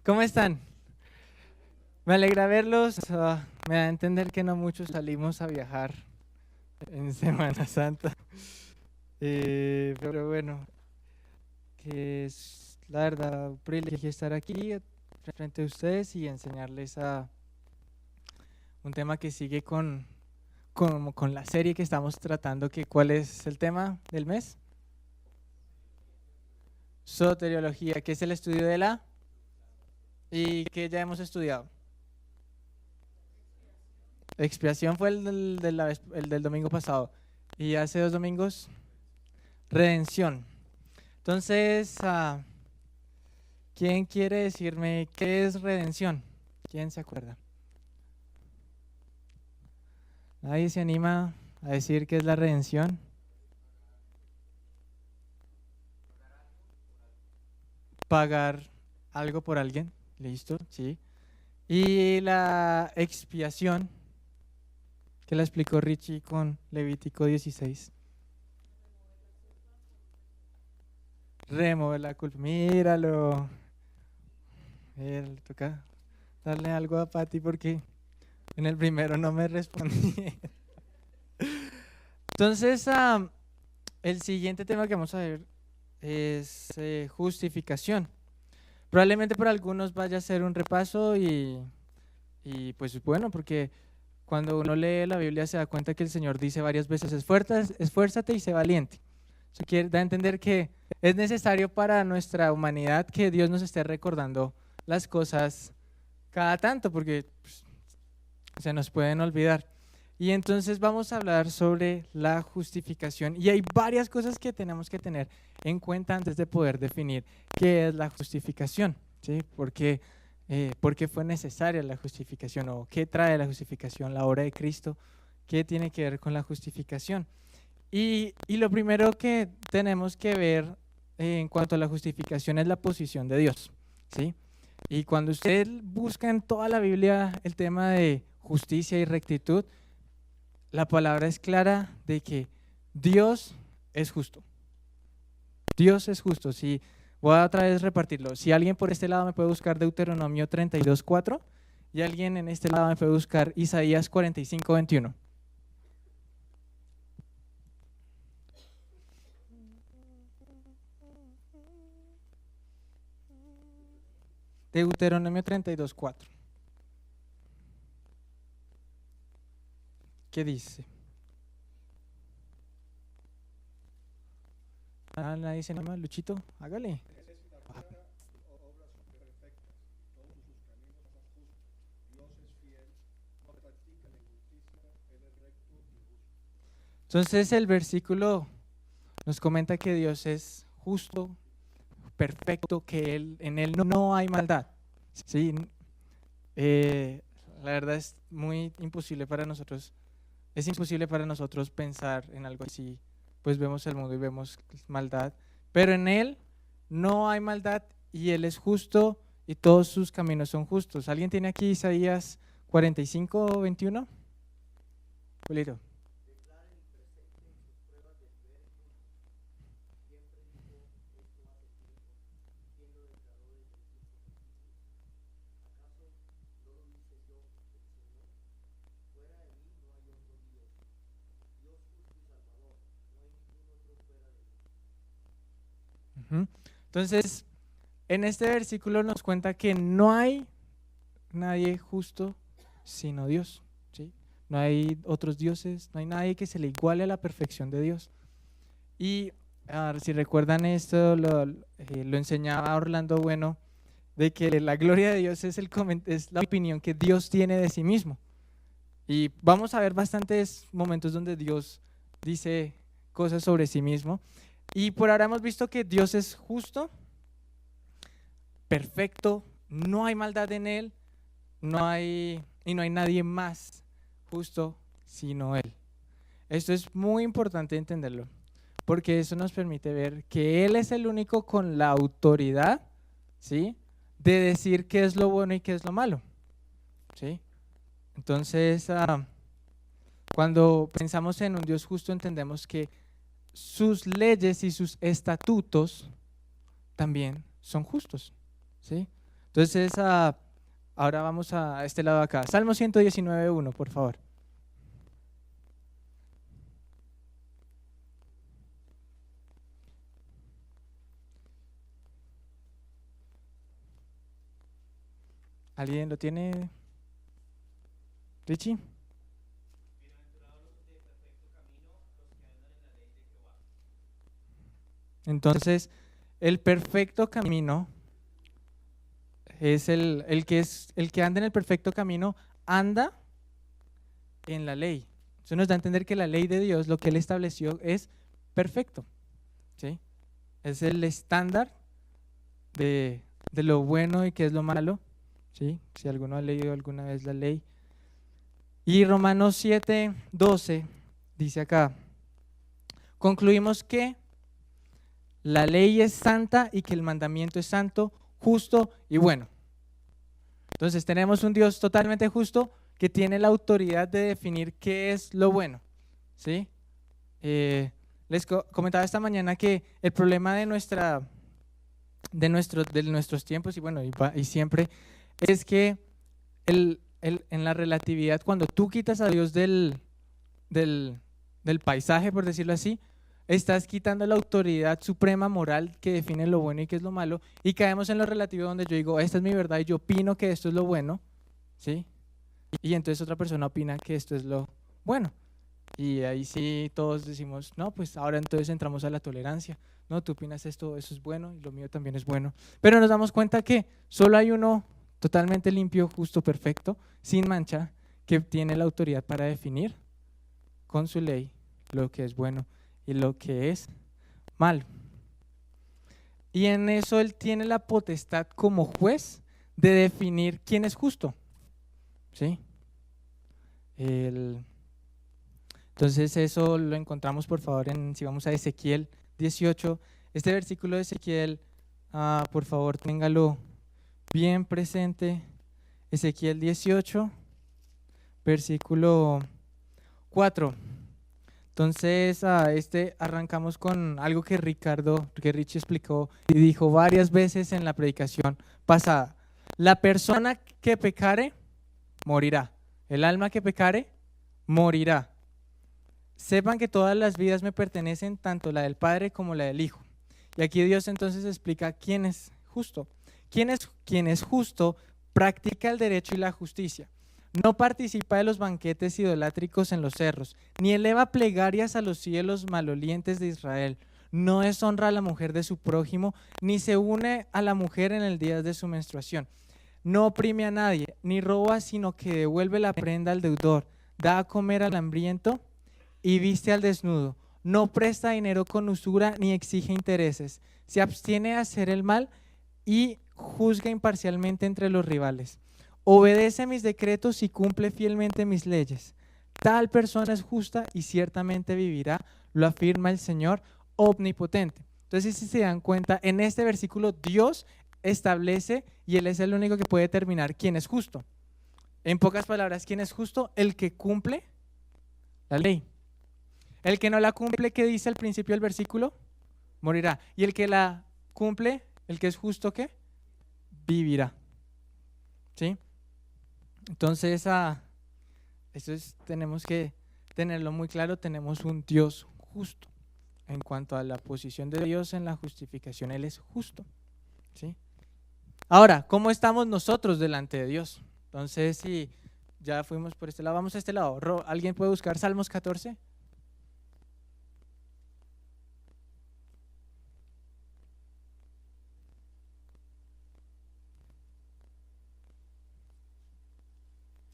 ¿Cómo están? Me alegra verlos. Me da a entender que no muchos salimos a viajar en Semana Santa. Pero bueno, que es la verdad un privilegio estar aquí frente a ustedes y enseñarles a un tema que sigue con la serie que estamos tratando. ¿Cuál es el tema del mes? Soteriología, que es el estudio de la... ¿Y que ya hemos estudiado? Expiación fue el del domingo pasado. Y hace 2 domingos, redención. Entonces, ¿quién quiere decirme qué es redención? ¿Quién se acuerda? ¿Nadie se anima a decir qué es la redención? Pagar algo por alguien. Listo, sí. Y la expiación, que la explicó Richie con Levítico 16. Remover la culpa. Míralo. Le toca darle algo a Pati porque en el primero no me respondí. Entonces, el siguiente tema que vamos a ver es justificación. Probablemente para algunos vaya a ser un repaso y pues bueno, porque cuando uno lee la Biblia se da cuenta que el Señor dice varias veces, esfuérzate y sé valiente. Eso da a entender que es necesario para nuestra humanidad que Dios nos esté recordando las cosas cada tanto, porque pues, se nos pueden olvidar. Y entonces vamos a hablar sobre la justificación. Y hay varias cosas que tenemos que tener en cuenta antes de poder definir qué es la justificación, ¿sí? ¿Por qué fue necesaria la justificación? ¿O qué trae la justificación? La obra de Cristo, ¿qué tiene que ver con la justificación? Y lo primero que tenemos que ver en cuanto a la justificación es la posición de Dios, ¿sí? Y cuando usted busca en toda la Biblia el tema de justicia y rectitud, la palabra es clara de que Dios es justo. Dios es justo. Si voy a otra vez repartirlo. Si alguien por este lado me puede buscar Deuteronomio 32:4 y alguien en este lado me puede buscar Isaías 45:21. Deuteronomio 32:4. ¿Qué dice? Nadie se anima, Luchito, hágale. Entonces el versículo nos comenta que Dios es justo, perfecto, que en Él no hay maldad. ¿Sí? La verdad es muy imposible para nosotros, es imposible para nosotros pensar en algo así, pues vemos el mundo y vemos maldad, pero en Él no hay maldad y Él es justo y todos sus caminos son justos. ¿Alguien tiene aquí Isaías 45:21? Julito. Entonces, en este versículo nos cuenta que no hay nadie justo sino Dios, ¿sí? No hay otros dioses, no hay nadie que se le iguale a la perfección de Dios. Y si recuerdan esto, lo enseñaba Orlando Bueno, de que la gloria de Dios es la opinión que Dios tiene de sí mismo. Y vamos a ver bastantes momentos donde Dios dice cosas sobre sí mismo. Y por ahora hemos visto que Dios es justo, perfecto, no hay maldad en Él, no hay nadie más justo sino Él. Esto es muy importante entenderlo, porque eso nos permite ver que Él es el único con la autoridad, ¿sí?, de decir qué es lo bueno y qué es lo malo, ¿sí? Entonces, cuando pensamos en un Dios justo, entendemos que sus leyes y sus estatutos también son justos, ¿sí? Entonces, ahora vamos a este lado de acá. Salmo 119:1, por favor. ¿Alguien lo tiene, Richie? Entonces, el perfecto camino es el que anda en el perfecto camino, anda en la ley. Eso nos da a entender que la ley de Dios, lo que Él estableció, es perfecto, ¿sí? Es el estándar de lo bueno y qué es lo malo, ¿sí? Si alguno ha leído alguna vez la ley. Y Romanos 7:12 dice acá, concluimos que la ley es santa y que el mandamiento es santo, justo y bueno. Entonces tenemos un Dios totalmente justo que tiene la autoridad de definir qué es lo bueno, ¿sí? Les comentaba esta mañana que el problema de nuestros tiempos y bueno, y siempre es que en la relatividad, cuando tú quitas a Dios del paisaje, por decirlo así, estás quitando la autoridad suprema moral que define lo bueno y qué es lo malo, y caemos en lo relativo donde yo digo, esta es mi verdad y yo opino que esto es lo bueno, ¿sí? Y entonces otra persona opina que esto es lo bueno. Y ahí sí todos decimos, no, pues ahora entonces entramos a la tolerancia. No, tú opinas esto, eso es bueno y lo mío también es bueno. Pero nos damos cuenta que solo hay uno totalmente limpio, justo, perfecto, sin mancha, que tiene la autoridad para definir con su ley lo que es bueno y lo que es malo. Y en eso Él tiene la potestad como juez de definir quién es justo, ¿sí? Entonces eso lo encontramos, por favor, si vamos a Ezequiel 18. Este versículo de Ezequiel, por favor, téngalo bien presente. Ezequiel 18, versículo 4. Entonces, arrancamos con algo que Richie explicó y dijo varias veces en la predicación pasada. La persona que pecare, morirá. El alma que pecare, morirá. Sepan que todas las vidas me pertenecen, tanto la del Padre como la del Hijo. Y aquí Dios entonces explica quién es justo. Quien es justo practica el derecho y la justicia. No participa de los banquetes idolátricos en los cerros, ni eleva plegarias a los cielos malolientes de Israel. No deshonra a la mujer de su prójimo, ni se une a la mujer en el día de su menstruación. No oprime a nadie, ni roba, sino que devuelve la prenda al deudor. Da a comer al hambriento y viste al desnudo. No presta dinero con usura, ni exige intereses. Se abstiene de hacer el mal y juzga imparcialmente entre los rivales. Obedece mis decretos y cumple fielmente mis leyes. Tal persona es justa y ciertamente vivirá, lo afirma el Señor omnipotente. Entonces, si se dan cuenta, en este versículo Dios establece y Él es el único que puede determinar quién es justo. En pocas palabras, ¿quién es justo? El que cumple la ley. El que no la cumple, ¿qué dice al principio del versículo? Morirá. Y el que la cumple, el que es justo, ¿qué? Vivirá. ¿Sí? Entonces, tenemos que tenerlo muy claro, tenemos un Dios justo. En cuanto a la posición de Dios en la justificación, Él es justo, ¿sí? Ahora, ¿cómo estamos nosotros delante de Dios? Entonces, si ya fuimos por este lado, vamos a este lado. ¿Alguien puede buscar Salmos 14?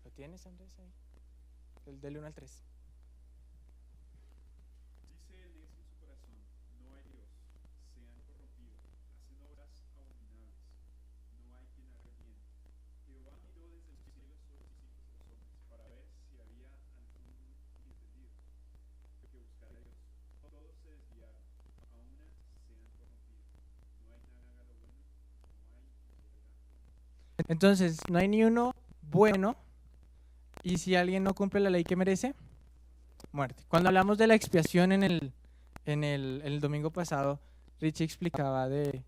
¿Lo tienes, Andrés? Ahí? El del 1 al 3. Dice el necio en su corazón, no hay Dios, se han corrompido, hacen obras abominables, no hay quien haga bien. Jehová miró desde los cielos sobre los hijos de los hombres, para ver si había algún entendido, que buscara a Dios. Todos se desviaron, a una se han corrompido, no hay quien haga lo bueno, no hay quien quiera. Entonces, no hay ni uno bueno, y si alguien no cumple la ley, ¿qué merece? Muerte. Cuando hablamos de la expiación en el domingo pasado, Richie explicaba de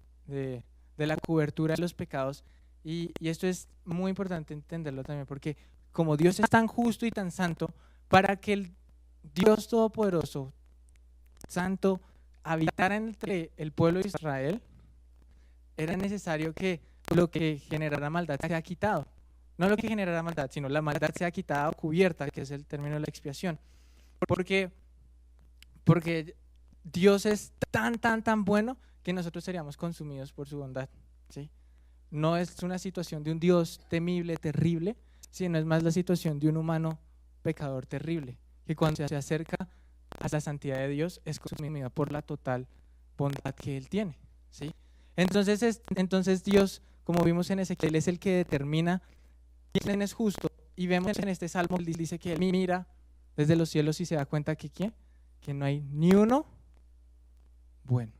la cobertura de los pecados Y esto es muy importante entenderlo también, porque como Dios es tan justo y tan santo, para que el Dios Todopoderoso, santo, habitara entre el pueblo de Israel, era necesario que lo que generara maldad sea quitado. No lo que generara maldad, sino la maldad sea quitada o cubierta, que es el término de la expiación. Porque Dios es tan bueno que nosotros seríamos consumidos por su bondad, ¿sí? No es una situación de un Dios temible, terrible, sino es más la situación de un humano pecador terrible, que cuando se acerca a la santidad de Dios es consumido por la total bondad que Él tiene, ¿sí? Entonces Dios, como vimos en Ezequiel, es el que determina quién es justo, y vemos en este salmo, Él dice que Él mira desde los cielos y se da cuenta que ¿quién? Que no hay ni uno bueno.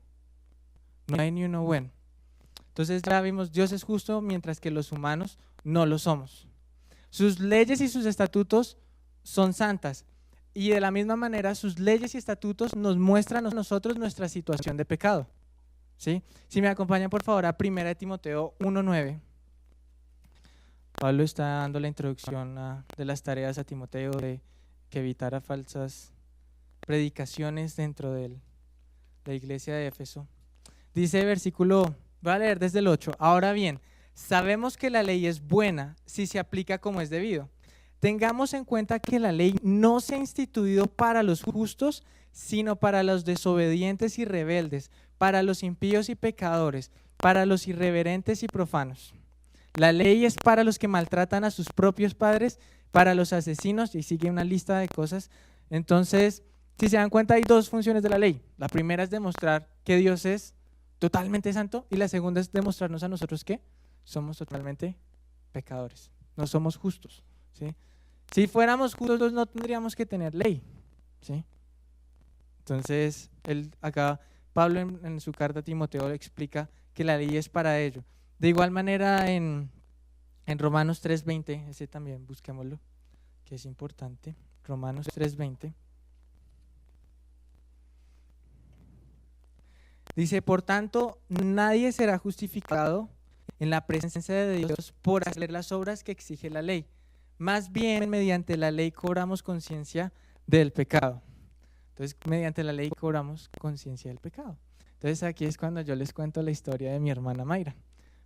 No hay ni uno bueno. Entonces ya vimos, Dios es justo mientras que los humanos no lo somos. Sus leyes y sus estatutos son santas. Y de la misma manera sus leyes y estatutos nos muestran a nosotros nuestra situación de pecado, ¿sí? Si me acompañan por favor a 1 Timoteo 1:9. Pablo está dando la introducción de las tareas a Timoteo de que evitara falsas predicaciones dentro de la iglesia de Éfeso. Dice versículo, voy a leer desde el 8. Ahora bien, sabemos que la ley es buena si se aplica como es debido. Tengamos en cuenta que la ley no se ha instituido para los justos, sino para los desobedientes y rebeldes, para los impíos y pecadores, para los irreverentes y profanos. La ley es para los que maltratan a sus propios padres, para los asesinos, y sigue una lista de cosas. Entonces, si se dan cuenta, hay dos funciones de la ley. La primera es demostrar que Dios es totalmente santo, y la segunda es demostrarnos a nosotros que somos totalmente pecadores, no somos justos, ¿sí? Si fuéramos justos no tendríamos que tener ley, ¿sí? Entonces, acá Pablo en su carta a Timoteo explica que la ley es para ello. De igual manera en Romanos 3:20, ese también busquémoslo, que es importante. Romanos 3:20. Dice, por tanto, nadie será justificado en la presencia de Dios por hacer las obras que exige la ley. Más bien, mediante la ley cobramos conciencia del pecado. Entonces, mediante la ley cobramos conciencia del pecado. Entonces, aquí es cuando yo les cuento la historia de mi hermana Mayra.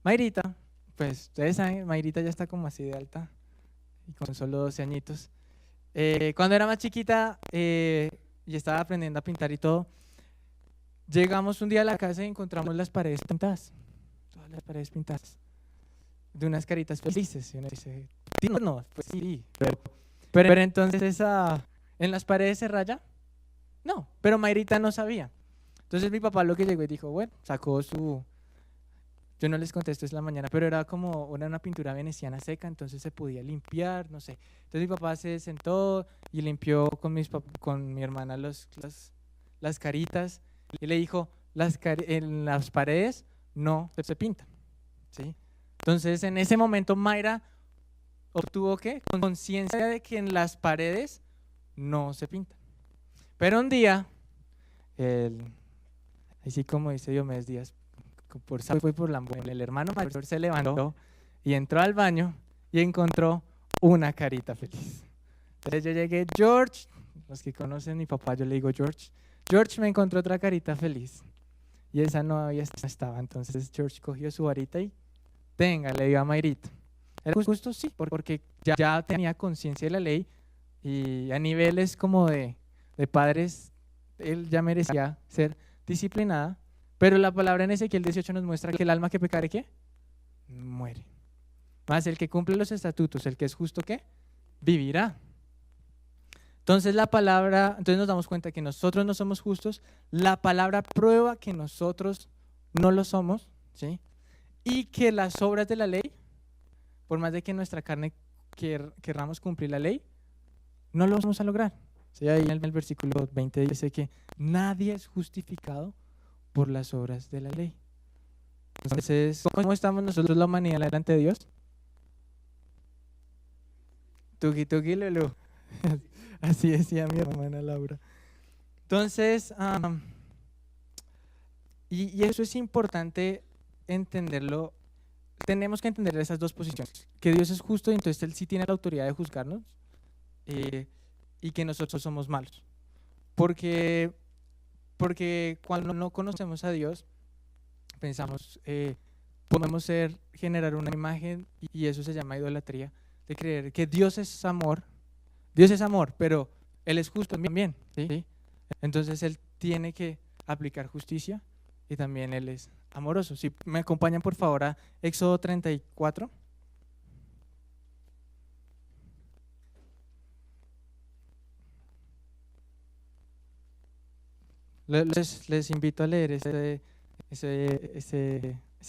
Mayrita, pues ustedes saben, Mayrita ya está como así de alta y con solo 12 añitos. Cuando era más chiquita y estaba aprendiendo a pintar y todo, llegamos un día a la casa y encontramos las paredes pintadas, todas las paredes pintadas, de unas caritas felices. Y uno dice, no, pues sí, pero entonces en las paredes se raya. No, pero Mayrita no sabía. Entonces mi papá lo que llegó y dijo, bueno, sacó yo no les contesto es la mañana, pero era como una pintura veneciana seca, entonces se podía limpiar, no sé. Entonces mi papá se sentó y limpió con mi hermana las caritas y le dijo, en las paredes no se pintan, ¿sí? Entonces en ese momento Mayra obtuvo ¿qué? Conciencia de que en las paredes no se pintan. Pero un día, así como dice Diomedes Díaz, fue por la el hermano mayor se levantó y entró al baño y encontró una carita feliz. Entonces yo llegué, George, los que conocen a mi papá, yo le digo George me encontró otra carita feliz. Y esa no estaba. Entonces George cogió su varita y le dio a Mayrita. Era justo, sí, porque ya tenía conciencia de la ley y a niveles como de padres, él ya merecía ser disciplinada. Pero la palabra en Ezequiel 18 nos muestra que el alma que pecare, ¿qué? Muere. Más el que cumple los estatutos, el que es justo, ¿qué? Vivirá. Entonces entonces nos damos cuenta que nosotros no somos justos. La palabra prueba que nosotros no lo somos, ¿sí? Y que las obras de la ley, por más de que nuestra carne querramos cumplir la ley, no lo vamos a lograr. ¿Sí? Ahí en el versículo 20 dice que nadie es justificado por las obras de la ley. Entonces, ¿cómo estamos nosotros la humanidad delante de Dios? Tuki Lulu. Así decía mi hermana Laura. Entonces, y eso es importante entenderlo, tenemos que entender esas dos posiciones, que Dios es justo y entonces Él sí tiene la autoridad de juzgarnos, y que nosotros somos malos. Porque cuando no conocemos a Dios, pensamos, podemos generar una imagen, y eso se llama idolatría, de creer que Dios es amor, pero Él es justo también, ¿sí? Entonces Él tiene que aplicar justicia y también Él es amoroso. Si me acompañan por favor a Éxodo 34. Les invito a leer esa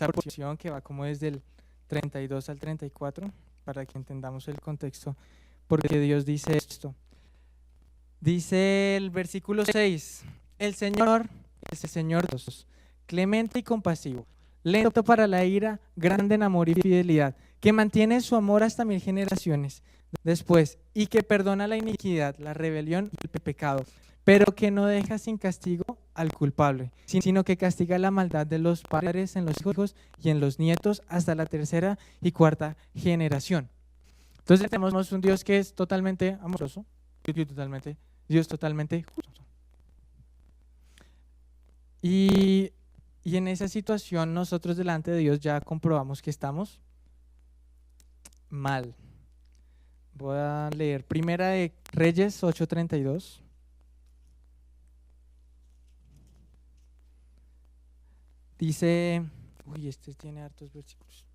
porción que va como desde el 32 al 34 para que entendamos el contexto, porque Dios dice esto. Dice el versículo 6, el Señor es el Señor Dios, clemente y compasivo, lento para la ira, grande en amor y fidelidad, que mantiene su amor hasta 1000 generaciones después, y que perdona la iniquidad, la rebelión y el pecado, pero que no deja sin castigo al culpable, sino que castiga la maldad de los padres en los hijos y en los nietos hasta la 3ª y 4ª generación. Entonces tenemos un Dios que es totalmente amoroso, Dios totalmente justo. Y en esa situación nosotros delante de Dios ya comprobamos que estamos mal. Voy a leer Primera de Reyes 8:32. Dice, este tiene hartos versículos.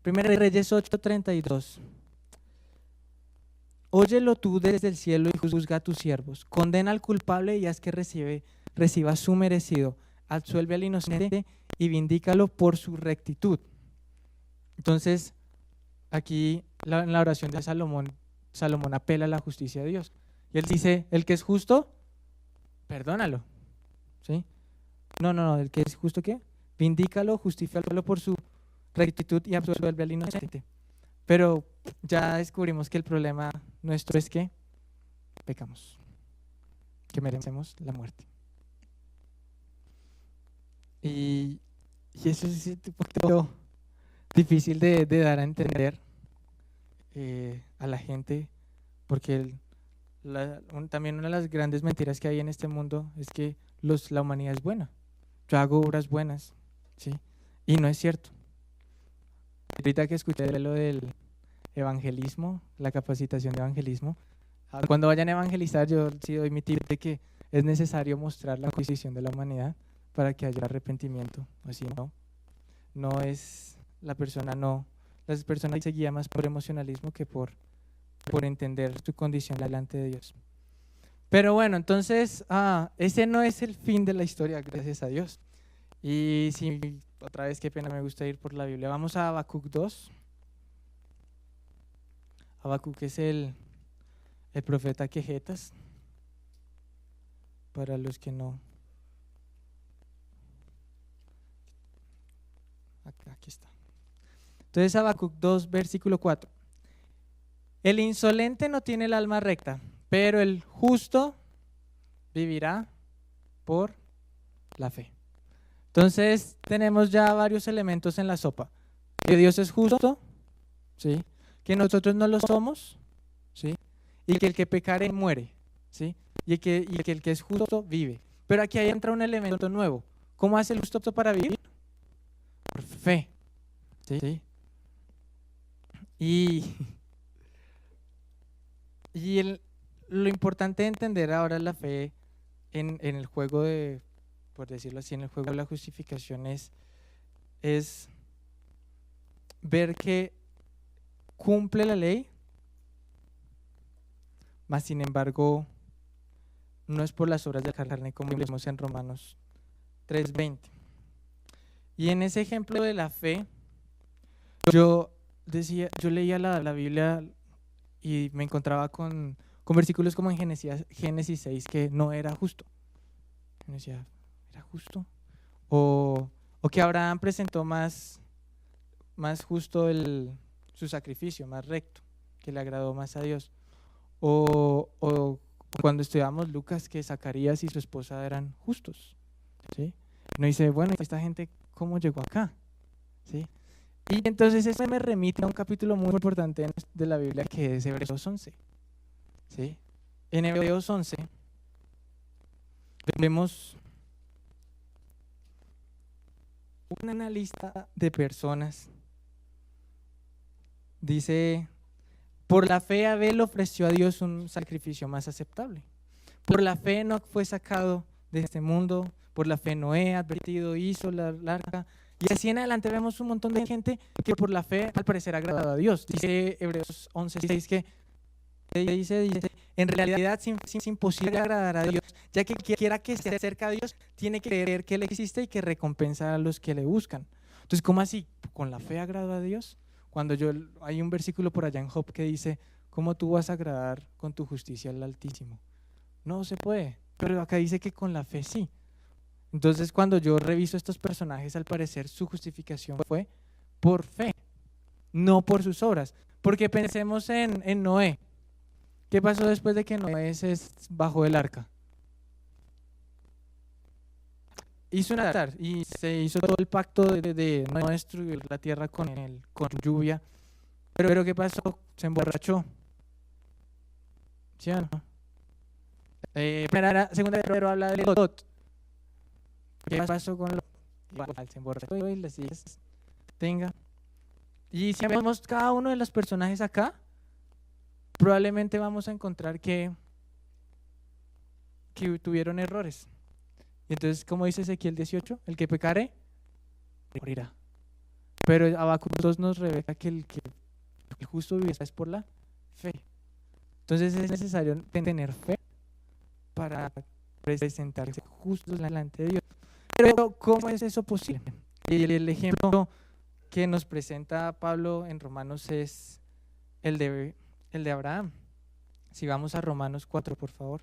Primera de Reyes 8:32. Óyelo tú desde el cielo y juzga a tus siervos. Condena al culpable y haz que reciba su merecido. Absuelve al inocente y vindícalo por su rectitud. Entonces, aquí en la oración de Salomón apela a la justicia de Dios. Y él dice, el que es justo, perdónalo. ¿Sí? No, el que es justo, ¿qué? Vindícalo, justifícalo por su rectitud y absuelve al inocente. Pero ya descubrimos que el problema nuestro es que pecamos, que merecemos la muerte. Y eso es un poquito difícil de dar a entender a la gente, porque también una de las grandes mentiras que hay en este mundo es que la humanidad es buena. Yo hago obras buenas, ¿sí? Y no es cierto. Ahorita que escuché lo del evangelismo, la capacitación de evangelismo, cuando vayan a evangelizar, yo sí doy mi tip de que es necesario mostrar la justicia de la humanidad para que haya arrepentimiento. Así no es las personas se guían más por emocionalismo que por entender su condición delante de Dios. Pero bueno, entonces ese no es el fin de la historia, gracias a Dios. Y si otra vez, qué pena, me gusta ir por la Biblia. Vamos a Habacuc 2. Habacuc es el profeta quejetas, para los que no. Aquí está. Entonces Habacuc 2, versículo 4. El insolente no tiene el alma recta, pero el justo vivirá por la fe. Entonces tenemos ya varios elementos en la sopa. Que Dios es justo, ¿sí? Que nosotros no lo somos, ¿sí? Y que el que pecare muere, ¿sí? Y que el que es justo vive. Pero aquí entra un elemento nuevo. ¿Cómo hace el justo para vivir? Por fe, ¿sí? Lo importante de entender ahora la fe en el juego de, por decirlo así, en el juego de la justificación es ver que cumple la ley, mas sin embargo no es por las obras de la carne, como vemos en Romanos 3:20. Y en ese ejemplo de la fe, yo leía la Biblia y me encontraba con versículos como en Génesis 6 que no era justo. Me decía, ¿era justo? O que Abraham presentó más justo su sacrificio, más recto, que le agradó más a Dios. O cuando estudiamos Lucas, que Zacarías y su esposa eran justos, ¿sí? Uno dice, bueno, esta gente, ¿cómo llegó acá? ¿Sí? Y entonces eso me remite a un capítulo muy importante de la Biblia que es Hebreos 11. ¿Sí? En Hebreos 11 vemos una lista de personas. Dice, por la fe Abel ofreció a Dios un sacrificio más aceptable. Por la fe Enoc fue sacado de este mundo. Por la fe Noé, advertido, hizo la arca. Y así en adelante vemos un montón de gente que por la fe al parecer agradado a Dios. Dice Hebreos 11:6 que dice, en realidad es imposible agradar a Dios, ya que quiera que esté cerca de Dios, tiene que creer que Él existe y que recompensa a los que le buscan. Entonces, ¿cómo así? ¿Con la fe agrado a Dios? Cuando hay un versículo por allá en Job que dice, ¿cómo tú vas a agradar con tu justicia al Altísimo? No se puede, pero acá dice que con la fe sí. Entonces, cuando yo reviso estos personajes, al parecer su justificación fue por fe, no por sus obras. Porque pensemos en Noé. ¿Qué pasó después de que Noé se bajó del arca? Hizo un altar y se hizo todo el pacto de no destruir la tierra con lluvia. Pero ¿qué pasó? Se emborrachó. ¿Sí o no? Segunda de Pedro habla de Lot. ¿Qué pasó con Lot? Igual, se emborrachó y las hijas tenga. Y si vemos cada uno de los personajes acá, probablemente vamos a encontrar que tuvieron errores. Y entonces, como dice Ezequiel 18, el que pecare, morirá. Pero Habacuc 2 nos revela que el justo vivirá es por la fe. Entonces es necesario tener fe para presentarse justos delante de Dios. Pero ¿cómo es eso posible? Y el ejemplo que nos presenta Pablo en Romanos es el de Abraham. Si vamos a Romanos 4, por favor.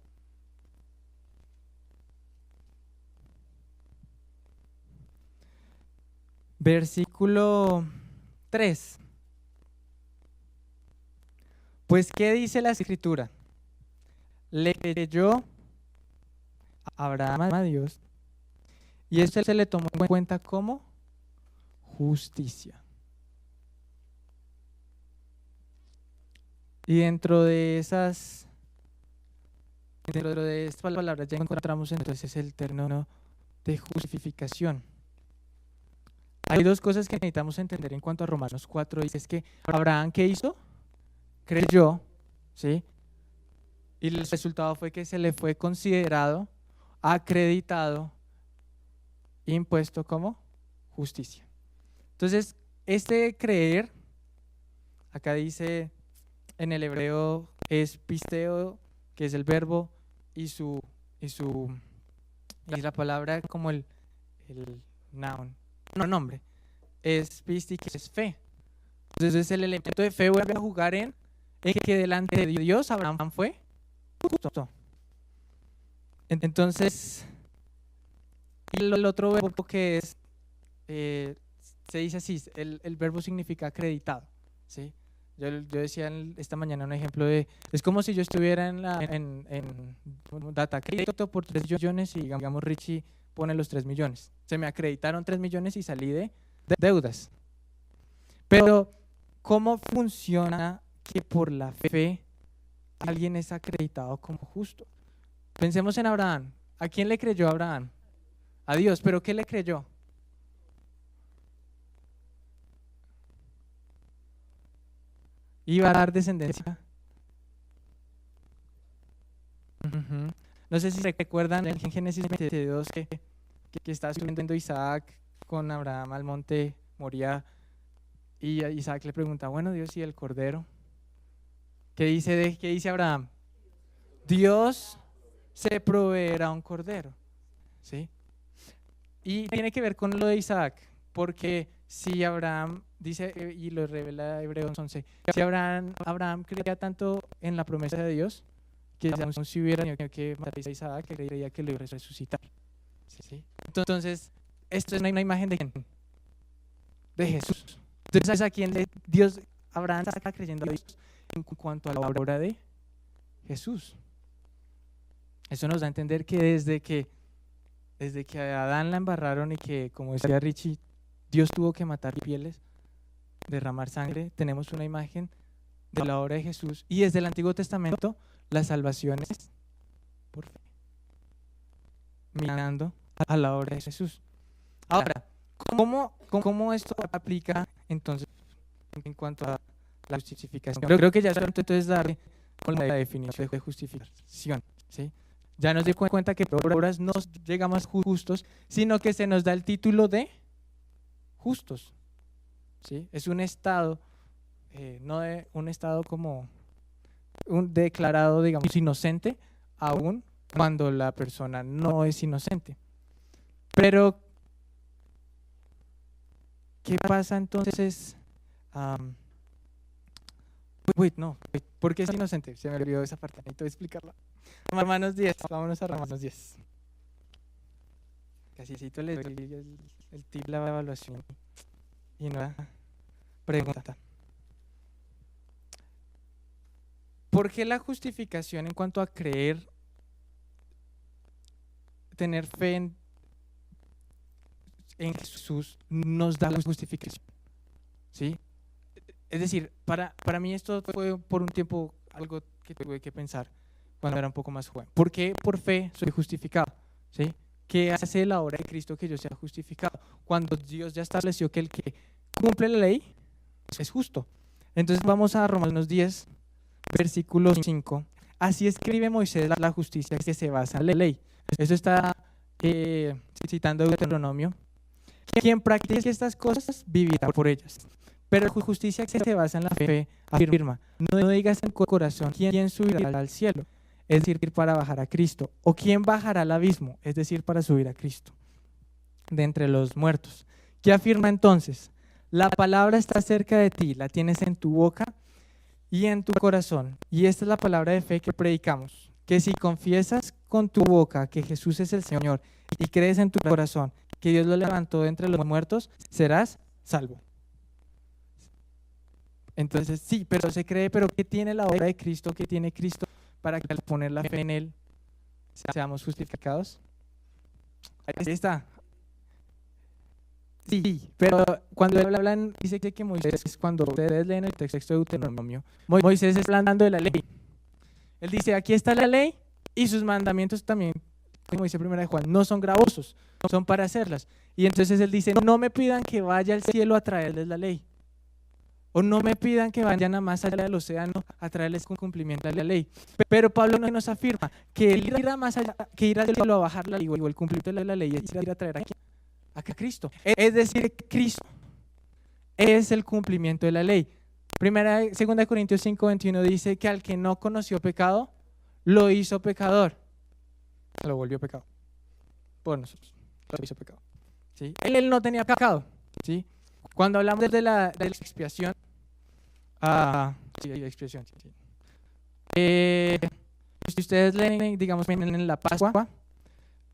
Versículo 3. Pues, ¿qué dice la Escritura? Le creyó Abraham a Dios y esto se le tomó en cuenta como justicia. Y dentro de estas palabras ya encontramos entonces el término de justificación. Hay dos cosas que necesitamos entender en cuanto a Romanos 4. Dice es que Abraham, ¿qué hizo? Creyó, ¿sí? Y el resultado fue que se le fue considerado, acreditado, impuesto como justicia. Entonces, este creer, acá dice en el hebreo es pisteo, que es el verbo, y la palabra como el noun, no nombre, es pisti, que es fe. Entonces el elemento de fe vuelve a jugar en que delante de Dios Abraham fue justo. Entonces, y el otro verbo que es, se dice así, el verbo significa acreditado, ¿sí? Yo decía esta mañana un ejemplo de, es como si yo estuviera en Data Crédito por 3 millones y digamos Richie pone los 3 millones. Se me acreditaron 3 millones y salí de deudas. Pero, ¿cómo funciona que por la fe alguien es acreditado como justo? Pensemos en Abraham. ¿A quién le creyó Abraham? A Dios. ¿Pero qué le creyó? Iba a dar descendencia. No sé si recuerdan en Génesis 22 que está subiendo Isaac con Abraham al monte Moría y Isaac le pregunta, bueno Dios, ¿y el cordero? ¿Qué dice Abraham? Dios se proveerá un cordero, ¿sí? Y tiene que ver con lo de Isaac, porque si Abraham, dice, y lo revela Hebreos 11, si Abraham creía tanto en la promesa de Dios, que aún si hubiera tenido que matar a Isaac, que creía que lo iba a resucitar. ¿Sí? Entonces, esto es una imagen de quién? De Jesús. Entonces, ¿a quién Dios, Abraham está creyendo a Dios en cuanto a la obra de Jesús? Eso nos da a entender que desde que a Adán la embarraron y que, como decía Richie, Dios tuvo que matar pieles, derramar sangre, tenemos una imagen de la obra de Jesús, y desde el Antiguo Testamento la salvación es por fe, mirando a la obra de Jesús. Ahora, ¿cómo esto aplica entonces en cuanto a la justificación? Creo que ya es entonces darle con la definición de justificación, ¿sí? Ya nos dimos cuenta que por obras no llegamos justos, sino que se nos da el título de justos, ¿sí? Es un estado, no de un estado como un declarado, digamos, inocente, aún cuando la persona no es inocente. Pero, ¿qué pasa entonces? ¿Por qué es inocente? Se me olvidó esa parte, necesito explicarla. Romanos 10, vámonos a Romanos 10. Casicito les doy el tip, la evaluación y una pregunta. ¿Por qué la justificación en cuanto a creer, tener fe en Jesús nos da justificación? ¿Sí? Es decir, para mí esto fue por un tiempo algo que tuve que pensar cuando era un poco más joven. ¿Por qué por fe soy justificado? ¿Sí? ¿Qué hace la obra de Cristo que yo sea justificado? Cuando Dios ya estableció que el que cumple la ley es justo. Entonces vamos a Romanos 10, versículo 5. Así escribe Moisés la justicia que se basa en la ley. Eso está citando Deuteronomio. Quien practique estas cosas vivirá por ellas. Pero la justicia que se basa en la fe afirma: no digas en tu corazón quién subirá al cielo, es decir, para bajar a Cristo, o quién bajará al abismo, es decir, para subir a Cristo de entre los muertos. ¿Qué afirma entonces? La palabra está cerca de ti, la tienes en tu boca y en tu corazón. Y esta es la palabra de fe que predicamos, que si confiesas con tu boca que Jesús es el Señor y crees en tu corazón que Dios lo levantó de entre los muertos, serás salvo. Entonces sí, pero se cree, pero ¿qué tiene la obra de Cristo? ¿Qué tiene Cristo para que al poner la fe en Él seamos justificados? Ahí está. Sí, pero cuando hablan, dice que Moisés, cuando ustedes leen el texto de Deuteronomio, Moisés está hablando de la ley. Él dice, aquí está la ley y sus mandamientos también, como dice 1 Juan, no son gravosos, son para hacerlas. Y entonces él dice, no me pidan que vaya al cielo a traerles la ley. O no me pidan que vayan a más allá del océano a traerles con cumplimiento de la ley. Pero Pablo nos afirma que él irá más allá, que ir al cielo a bajar la ley o el cumplimiento de la ley es ir a traer aquí a Cristo. Es decir, Cristo es el cumplimiento de la ley. 2 Corintios 5:21 dice que al que no conoció pecado, lo hizo pecador. Lo volvió pecado. Por nosotros. Lo hizo pecado. ¿Sí? Él no tenía pecado. ¿Sí? Cuando hablamos de la expiación, expiación. Si ustedes leen, digamos, en la Pascua,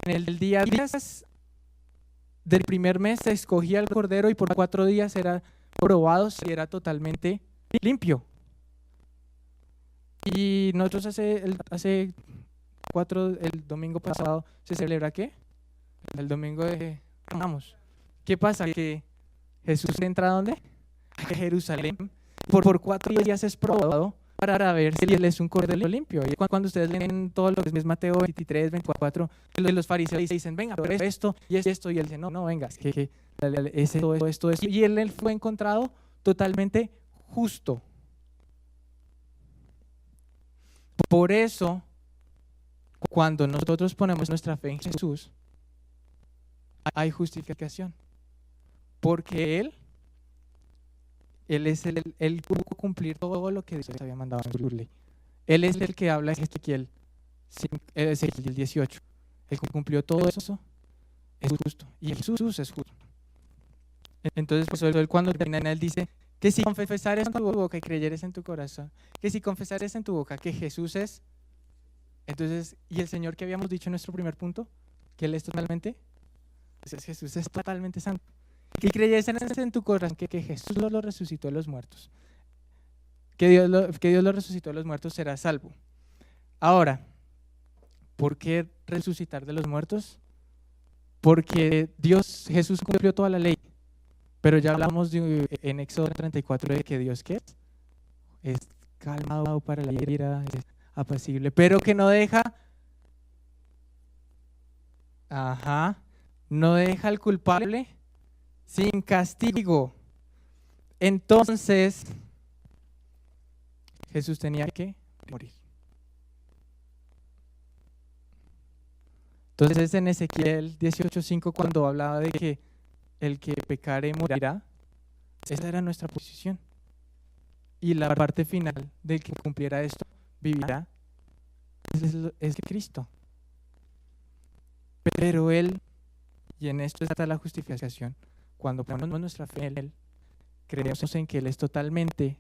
en el día 10 del primer mes se escogía el cordero y por 4 días era probado si era totalmente limpio. Y nosotros hace 4, el domingo pasado, ¿se celebra qué? El domingo de Ramos. ¿Qué pasa? Que Jesús entra ¿a dónde? A Jerusalén. Por 4 días es probado para ver si él es un cordero limpio. Y cuando ustedes leen todo lo que es Mateo 23, 24, los fariseos dicen, venga, pero esto y esto. Y él dice, no, venga, es que esto. Y él fue encontrado totalmente justo. Por eso, cuando nosotros ponemos nuestra fe en Jesús, hay justificación. Porque Él es Él pudo cumplir todo lo que Dios había mandado en su ley. Él es el que habla en Ezequiel 18. Él cumplió todo eso, es justo. Y Jesús es justo. Entonces, por eso Él cuando termina, Él dice que si confesares en tu boca y creyeres en tu corazón, que si confesares en tu boca que Jesús es, entonces, y el Señor que habíamos dicho en nuestro primer punto, que Él es totalmente, entonces Jesús es totalmente santo. Que creyesen en tu corazón que Jesús lo resucitó de los muertos, que Dios lo resucitó de los muertos, será salvo. Ahora, ¿por qué resucitar de los muertos? Porque Jesús cumplió toda la ley. Pero ya hablamos en Éxodo 34 de que Dios, ¿qué es calmado para la ira, es apacible, pero que no deja, no deja al culpable sin castigo. Entonces, Jesús tenía que morir. Entonces, en Ezequiel 18:5, cuando hablaba de que el que pecare morirá, esa era nuestra posición. Y la parte final del que cumpliera esto, vivirá, es Cristo. Pero Él, y en esto está la justificación, cuando ponemos nuestra fe en Él, creemos en que Él es totalmente,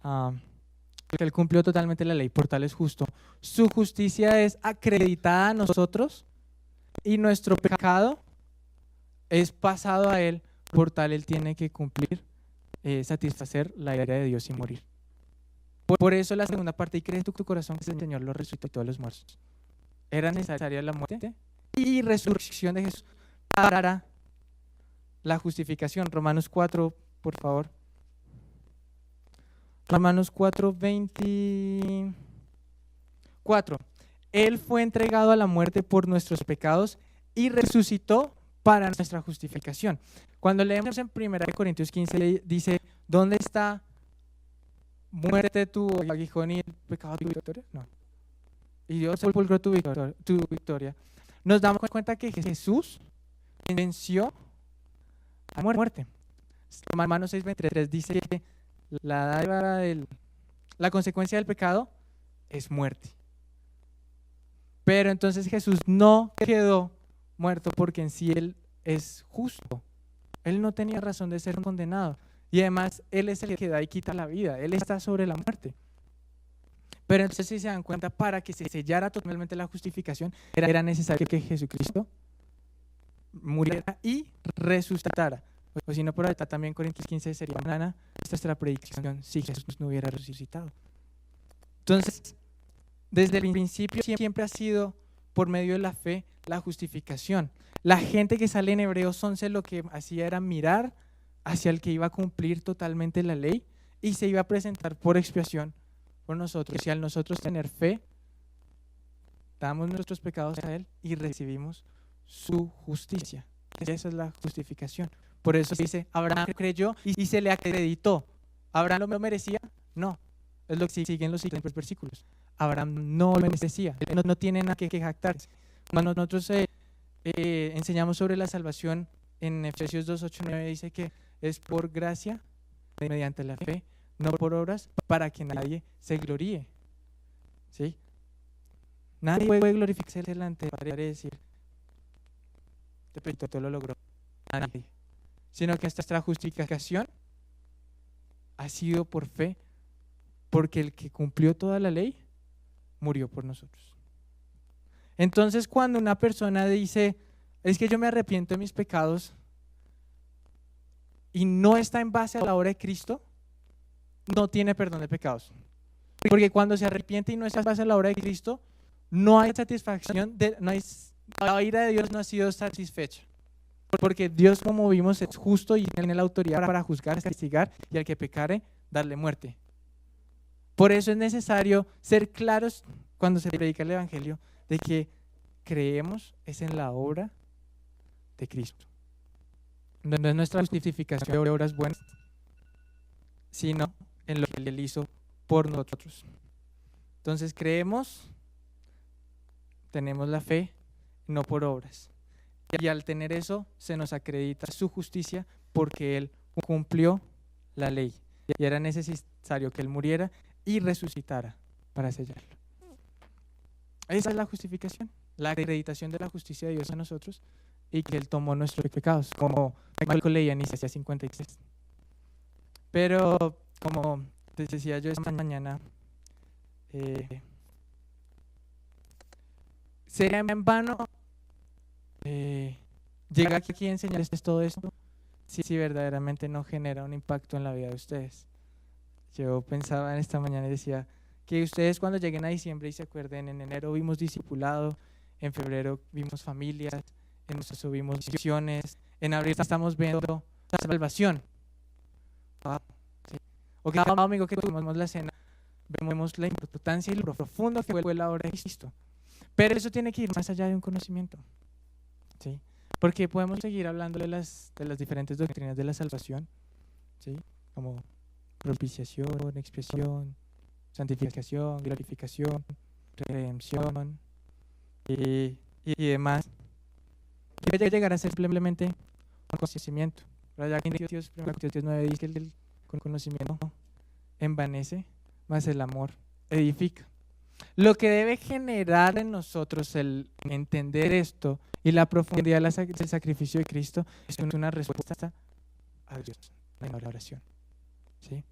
que Él cumplió totalmente la ley, por tal es justo. Su justicia es acreditada a nosotros y nuestro pecado es pasado a Él, por tal Él tiene que cumplir, satisfacer la ira de Dios y morir. Por eso la segunda parte, y cree en tu corazón que el Señor lo resucitó de los muertos. Era necesaria la muerte y resurrección de Jesús para la justificación. Romanos 4, por favor. Romanos 4:24. Él fue entregado a la muerte por nuestros pecados y resucitó para nuestra justificación. Cuando leemos en 1 Corintios 15, dice, ¿dónde está muerte tu aguijón y el pecado tu victoria? No. Y Dios sepulcró tu victoria. Nos damos cuenta que Jesús venció a la muerte. Romanos 6:23 dice que la consecuencia del pecado es muerte. Pero entonces Jesús no quedó muerto porque en sí Él es justo. Él no tenía razón de ser condenado. Y además Él es el que da y quita la vida. Él está sobre la muerte. Pero entonces, si se dan cuenta, para que se sellara totalmente la justificación, era necesario que Jesucristo muriera y resucitara. O si no, por ahorita también Corintios 15 sería mañana nuestra predicción si Jesús no hubiera resucitado. Entonces, desde el principio siempre ha sido por medio de la fe la justificación. La gente que sale en Hebreos 11 lo que hacía era mirar hacia el que iba a cumplir totalmente la ley y se iba a presentar por expiación por nosotros. Y al nosotros tener fe, damos nuestros pecados a Él y recibimos su justicia. Esa es la justificación. Por eso dice, Abraham creyó y se le acreditó. ¿Abraham lo merecía? No. Es lo que siguen los siguientes versículos. Abraham no lo merecía. Él no tiene nada que jactarse. Cuando nosotros enseñamos sobre la salvación, en Efesios 2:8-9 dice que es por gracia, mediante la fe, no por obras, para que nadie se gloríe. ¿Sí? Nadie puede glorificarse delante del Padre y decir, todo lo logró. Nadie. Sino que nuestra justificación ha sido por fe, porque el que cumplió toda la ley murió por nosotros. Entonces, cuando una persona dice, es que yo me arrepiento de mis pecados y no está en base a la obra de Cristo, no tiene perdón de pecados. Porque cuando se arrepiente y no está en base a la obra de Cristo, no hay satisfacción, la ira de Dios no ha sido satisfecha. Porque Dios, como vimos, es justo y tiene la autoridad para juzgar, castigar y al que pecare, darle muerte. Por eso es necesario ser claros cuando se predica el Evangelio de que creemos es en la obra de Cristo. No es nuestra justificación de obras buenas, sino en lo que Él hizo por nosotros. Entonces creemos, tenemos la fe, no por obras. Y al tener eso, se nos acredita su justicia porque Él cumplió la ley. Y era necesario que Él muriera y resucitara para sellarlo. Esa es la justificación, la acreditación de la justicia de Dios a nosotros y que Él tomó nuestros pecados, como Michael leía en Isaías 53. Pero, como les decía yo esta mañana, sería en vano llegar aquí a enseñarles todo esto si verdaderamente no genera un impacto en la vida de ustedes. Yo pensaba en esta mañana y decía que ustedes cuando lleguen a diciembre y se acuerden, en enero vimos discipulado, en febrero vimos familias, en marzo vimos misiones, en abril estamos viendo salvación. Sí. O que cada domingo que tuvimos la cena, vemos la importancia y lo profundo que fue la obra de Cristo. Pero eso tiene que ir más allá de un conocimiento. ¿Sí? Porque podemos seguir hablando de las diferentes doctrinas de la salvación, ¿sí? Como propiciación, expiación, santificación, glorificación, redención y demás. Quiere llegar a ser simplemente un conocimiento. Pero ya que Dios 1 Corintios 9 dice que el conocimiento envanece, más el amor edifica. Lo que debe generar en nosotros el entender esto y la profundidad del sacrificio de Cristo es una respuesta a Dios en la oración. ¿Sí?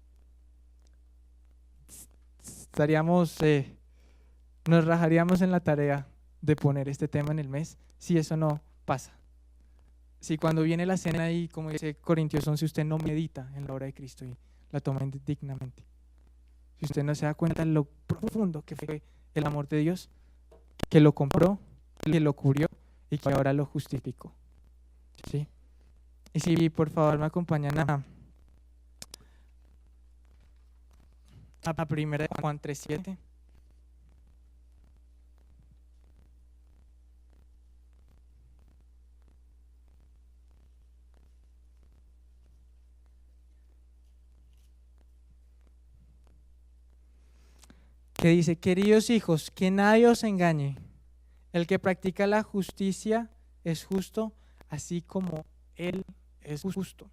Nos rajaríamos en la tarea de poner este tema en el mes si eso no pasa. Si cuando viene la cena y, como dice Corintios 11, usted no medita en la obra de Cristo y la toma dignamente. Si usted no se da cuenta de lo profundo que fue el amor de Dios, que lo compró, que lo cubrió y que ahora lo justificó. ¿Sí? Y si por favor me acompañan a 1 Juan 3:7. Que dice: queridos hijos, que nadie os engañe. El que practica la justicia es justo, así como Él es justo.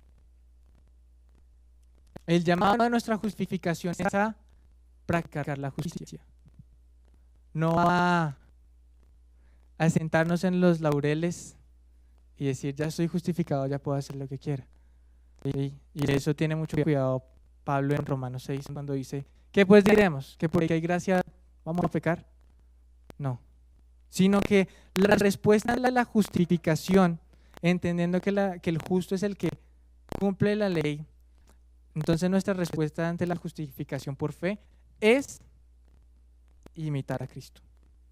El llamado de nuestra justificación es a practicar la justicia. No a sentarnos en los laureles y decir, ya estoy justificado, ya puedo hacer lo que quiera. Y eso tiene mucho cuidado Pablo en Romanos 6 cuando dice, ¿qué pues diremos? ¿Que porque hay gracia vamos a pecar? No. Sino que la respuesta a la justificación, entendiendo que el justo es el que cumple la ley, entonces nuestra respuesta ante la justificación por fe es imitar a Cristo,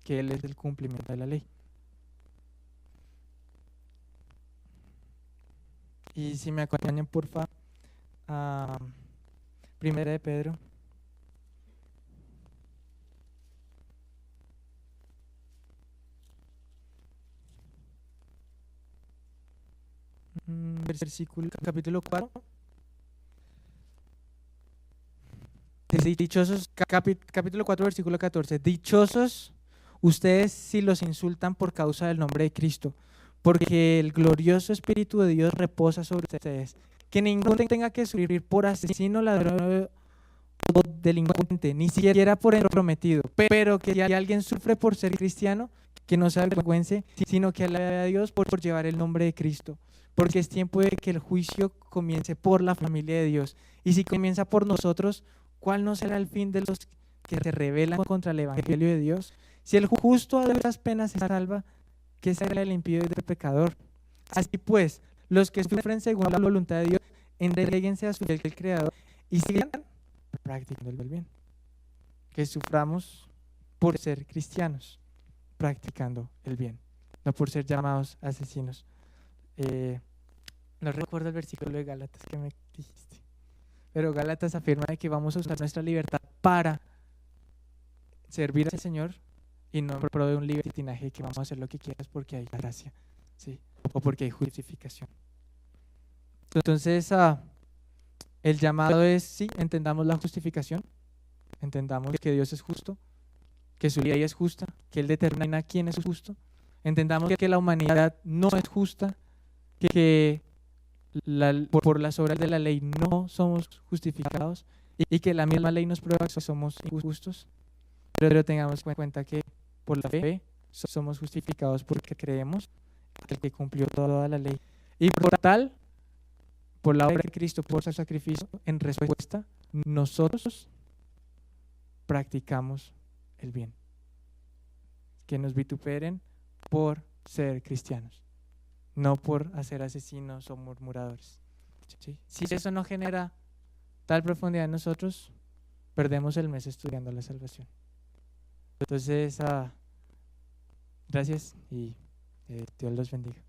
que Él es el cumplimiento de la ley. Y si me acompañan, porfa, a 1 de Pedro. Capítulo 4. Dichosos, capítulo 4, versículo 14. Dichosos ustedes si los insultan por causa del nombre de Cristo, porque el glorioso Espíritu de Dios reposa sobre ustedes. Que ninguno tenga que sufrir por asesino, ladrón o delincuente, ni siquiera por entrometido, pero que si alguien sufre por ser cristiano, que no se avergüence, sino que alabe a Dios por llevar el nombre de Cristo. Porque es tiempo de que el juicio comience por la familia de Dios. Y si comienza por nosotros, ¿cuál no será el fin de los que se rebelan contra el Evangelio de Dios? Si el justo a duras penas se salva, ¿qué será el impío y del pecador? Así pues, los que sufren según la voluntad de Dios, entréguense a su fiel Creador y sigan practicando el bien. Que suframos por ser cristianos, practicando el bien, no por ser llamados asesinos. No recuerdo el versículo de Gálatas que me dijiste, pero Gálatas afirma de que vamos a usar nuestra libertad para servir al Señor y no por pro de un libertinaje que vamos a hacer lo que quieras porque hay gracia, ¿sí? O porque hay justificación. Entonces, el llamado es, sí, entendamos la justificación, entendamos que Dios es justo, que su ley es justa, que Él determina quién es justo, entendamos que la humanidad no es justa, que por las obras de la ley no somos justificados y que la misma ley nos prueba que somos injustos, pero tengamos en cuenta que por la fe somos justificados porque creemos el que cumplió toda la ley y por la obra de Cristo, por su sacrificio, en respuesta nosotros practicamos el bien, que nos vituperen por ser cristianos, no por hacer asesinos o murmuradores. ¿Sí? Si eso no genera tal profundidad en nosotros, perdemos el mes estudiando la salvación. Entonces, gracias y Dios los bendiga.